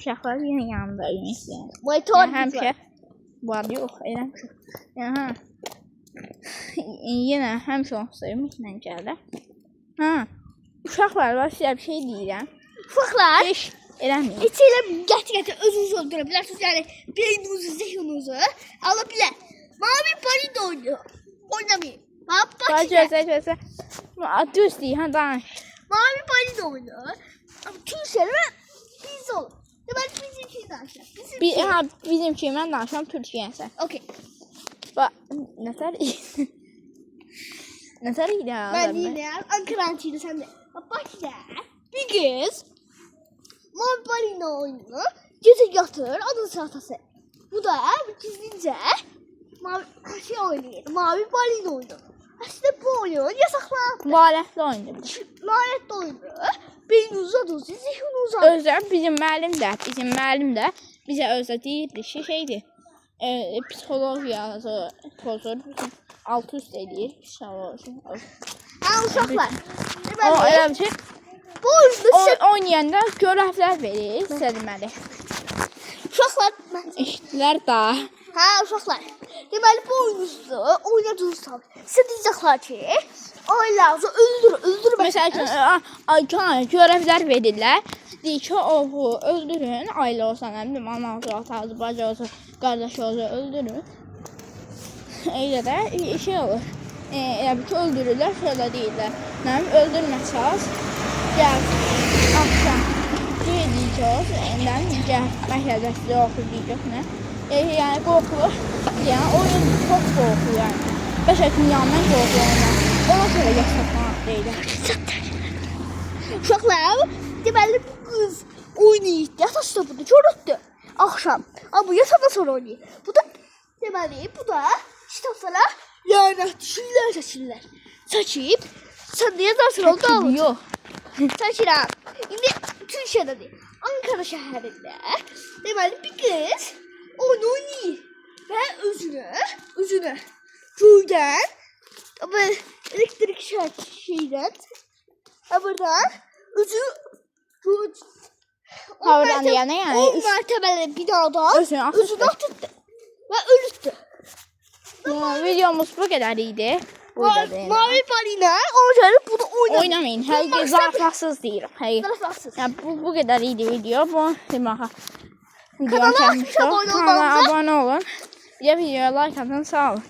uşaqlar yenə yanında ünsiyyən. Motor Həmişə var yox, eləmişəm. Hə. Yenə həmişə onu sevməklə gəlir. Hə. Uşaqlar var, sizə bir şey deyirəm. Uşaqlar. Heç eləməyin. Heç elə qəti özünüzü öldürə bilərsiniz. Yəni beyninizi, zehnunuzu ala bilər. Mavi balina oynamayın. Gözlə. Düz deyil, hə danış. Mavi balina oyunu. Tüm şeyler biz olur. Deməli bizimki danışaq. Bizimki mən danışam Türkiyəsə. Okay. Bax, nətər idi? Nətər idi? Ben deyirəm, Ankara'nın sən də. Başla. Bir kız mavi balina oyunu gecə yatır, adın saatası. Bu da gizlincə mavi şey oynayır. Mavi balina oyunu. Aslında bu oyun yasaklandı. Lanətli oyundur. Lanetli oyunu. Beyninizi adınızı, zihninizi Özlər bizim müəllim də bizə özə deyirdi ki, şeydir. Psixologiyası pozur, alt üst eləyir psixoloji. Ha uşaqlar. O elə bir şey. Bu oyunda Oynayanda görevlər verir sizə deməli. uşaqlar Eşitdilər da. ha uşaqlar. Deməli bu oyunuzu oynadınızsa sizə deyəcəklər ki, ailənizi öldürməyin. Məsələn, görevlər verirlər. Deyir ki, oğlu öldürün, ailə olsa nə bilim, anası, atası, bacı olsa, qardaşı olsa öldürün. Elə də şey olur. Elə bir ki, öldürürlər, şöyle deyirlər. Nə bilim, öldürməsəz, gəl, axşam deyəcək, gəl, məktəbdə oxuyacaq nə. Yəni qorxulur. Yəni oyun çox qorxur yəni. Bəşər dünyanın qorxur ona. Ona görə yaşatmaq deyiləm. Uşaqlar, deməli bu qız oynayır. Yatası da budur, körüddür. Axşam. Amma bu yatadan sonra oynayır. Bu da deməli, bu da kitablara lənət şeylər çəkirlər. Çəkib, sən də yazarsın onu da alır. Yox. Çəkirəm. İndi Türkiyədədir. Ankara şəhərində deməli bir qız oyun oynayır və özünü göydən elektrik şeydən buradan özü Havran deyənə yəni. 10 mərtəbəli binadan özünü atdı və öldü. Videomuz bu qədər idi. Mavi balina ona görə bunu oynamayın. Həqiqi zarafsız deyirəm. Zarafsız. Yəni bu qədər idi video. Bu demək Kanala abone olun. abunə olun. Videoya like atın. Sağ olun.